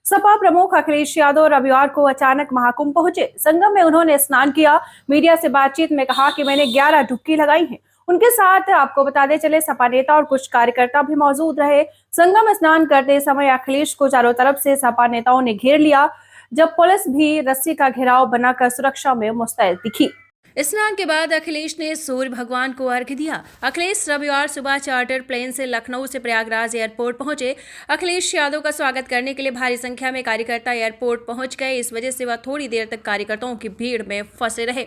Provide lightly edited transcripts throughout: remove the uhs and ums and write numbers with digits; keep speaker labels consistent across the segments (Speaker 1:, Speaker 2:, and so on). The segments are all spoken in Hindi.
Speaker 1: सपा प्रमुख अखिलेश यादव रविवार को अचानक महाकुंभ पहुंचे। संगम में उन्होंने स्नान किया। मीडिया से बातचीत में कहा कि मैंने 11 डुबकी लगाई है। उनके साथ आपको बताते चले सपा नेता और कुछ कार्यकर्ता भी मौजूद रहे। संगम में स्नान करते समय अखिलेश को चारों तरफ से सपा नेताओं ने घेर लिया, जब पुलिस भी रस्सी का घेराव बनाकर सुरक्षा में मुस्तैद दिखी। स्नान के बाद अखिलेश ने सूर्य भगवान को अर्घ्य दिया। अखिलेश रविवार सुबह चार्टर प्लेन से लखनऊ से प्रयागराज एयरपोर्ट पहुंचे। अखिलेश यादव का स्वागत करने के लिए भारी संख्या में कार्यकर्ता एयरपोर्ट पहुंच गए। इस वजह से वह थोड़ी देर तक कार्यकर्ताओं की भीड़ में फंसे रहे।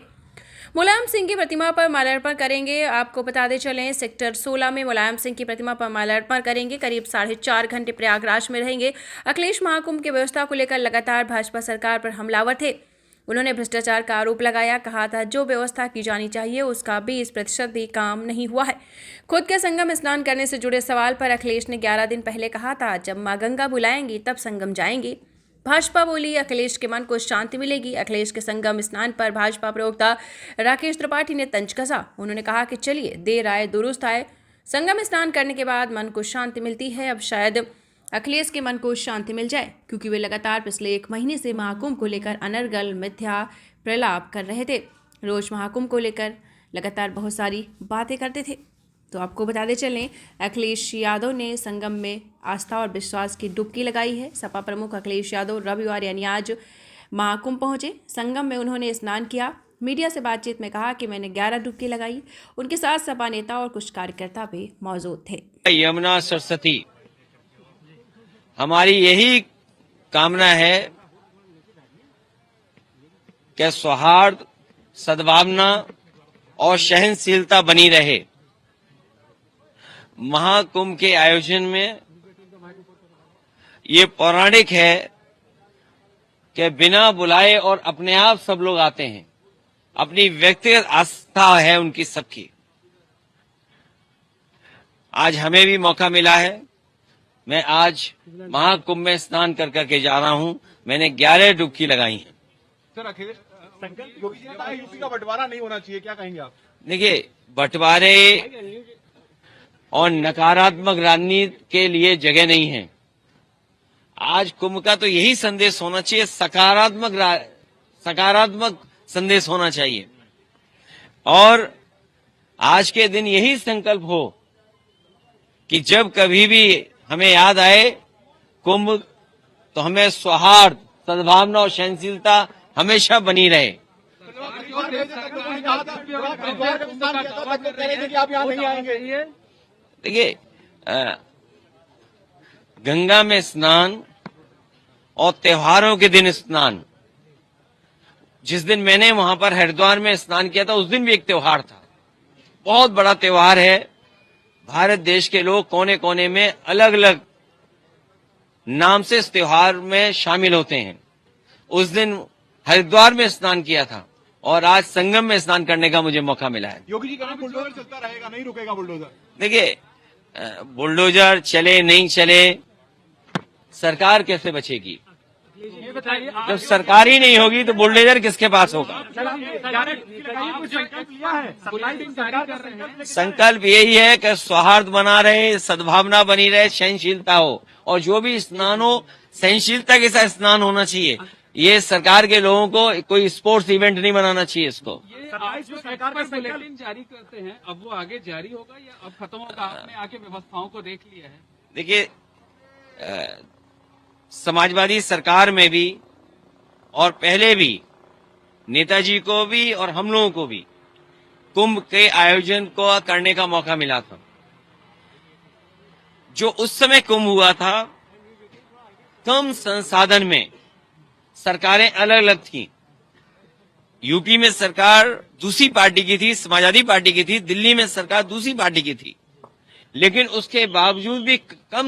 Speaker 1: मुलायम सिंह की प्रतिमा पर माल्यार्पण करेंगे। आपको बताते चलें, सेक्टर 16 में मुलायम सिंह की प्रतिमा पर माल्यार्पण करेंगे। करीब 4.5 घंटे प्रयागराज में रहेंगे। अखिलेश महाकुंभ की व्यवस्था को लेकर लगातार भाजपा सरकार पर हमलावर थे। उन्होंने भ्रष्टाचार का आरोप लगाया, कहा था जो व्यवस्था की जानी चाहिए उसका 20% भी काम नहीं हुआ है। खुद के संगम स्नान करने से जुड़े सवाल पर अखिलेश ने 11 दिन पहले कहा था, जब मां गंगा बुलाएंगी तब संगम जाएंगी। भाजपा बोली, अखिलेश के मन को शांति मिलेगी। अखिलेश के संगम स्नान पर भाजपा प्रवक्ता राकेश त्रिपाठी ने तंज कसा। उन्होंने कहा कि चलिए, देर आए दुरुस्त आए। संगम स्नान करने के बाद मन को शांति मिलती है। अब शायद अखिलेश के मन को शांति मिल जाए, क्योंकि वे लगातार पिछले 1 महीने से महाकुंभ को लेकर अनर्गल मिथ्या प्रलाप कर रहे थे। रोज महाकुंभ को लेकर लगातार बहुत सारी बातें करते थे। तो आपको बताते चलें, अखिलेश यादव ने संगम में आस्था और विश्वास की डुबकी लगाई है। सपा प्रमुख अखिलेश यादव रविवार यानी आज महाकुंभ पहुंचे। संगम में उन्होंने स्नान किया। मीडिया से बातचीत में कहा कि मैंने 11 डुबकी लगाई। उनके साथ सपा नेता और कुछ कार्यकर्ता भी मौजूद थे।
Speaker 2: यमुना सरस्वती, हमारी यही कामना है कि सौहार्द, सद्भावना और सहनशीलता बनी रहे। महाकुंभ के आयोजन में ये पौराणिक है कि बिना बुलाए और अपने आप सब लोग आते हैं। अपनी व्यक्तिगत आस्था है उनकी सबकी। आज हमें भी मौका मिला है। मैं आज महाकुंभ में स्नान कर करके जा रहा हूं। मैंने 11 डुबकी लगाई हैं।
Speaker 3: सर, अखिलेश योगी जी ने कहा यूपी का बंटवारा नहीं होना चाहिए, क्या कहेंगे आप?
Speaker 2: देखिए, बंटवारे और नकारात्मक राजनीति के लिए जगह नहीं है। आज कुंभ का तो यही संदेश होना चाहिए, सकारात्मक संदेश होना चाहिए। और आज के दिन यही संकल्प हो कि जब कभी भी हमें याद आए कुंभ, तो हमें सौहार्द, सद्भावना और सहनशीलता हमेशा बनी रहे। देखिए, गंगा में स्नान और त्योहारों के दिन स्नान, जिस दिन मैंने वहां पर हरिद्वार में स्नान किया था उस दिन भी एक त्योहार था। बहुत बड़ा त्योहार है। भारत देश के लोग कोने कोने में अलग अलग नाम से इस त्योहार में शामिल होते हैं। उस दिन हरिद्वार में स्नान किया था और आज संगम में स्नान करने का मुझे मौका मिला है।
Speaker 3: योगी जी कह रहे हैं बुलडोजर चलता रहेगा, नहीं रुकेगा बुलडोजर।
Speaker 2: देखिए, बुलडोजर चले नहीं चले, सरकार कैसे बचेगी? जब सरकार ही नहीं होगी तो बुलडोजर किसके पास होगा? संकल्प यही है कि सौहार्द बना रहे, सद्भावना बनी रहे, सहनशीलता हो, और जो भी स्नान हो सहनशीलता के साथ स्नान होना चाहिए। ये सरकार के लोगों को कोई स्पोर्ट्स इवेंट नहीं बनाना चाहिए इसको।
Speaker 4: आज जो सरकार का संकल्प जारी करते हैं, अब वो आगे जारी होगा या अब खत्म होगा? आपने आके व्यवस्थाओं को देख लिया है।
Speaker 2: देखिए, समाजवादी सरकार में भी और पहले भी नेताजी को भी और हम लोगों को भी कुंभ के आयोजन को करने का मौका मिला था। जो उस समय कुंभ हुआ था, कम संसाधन में सरकारें अलग अलग थीं। यूपी में सरकार दूसरी पार्टी की थी, समाजवादी पार्टी की थी। दिल्ली में सरकार दूसरी पार्टी की थी। लेकिन उसके बावजूद भी कम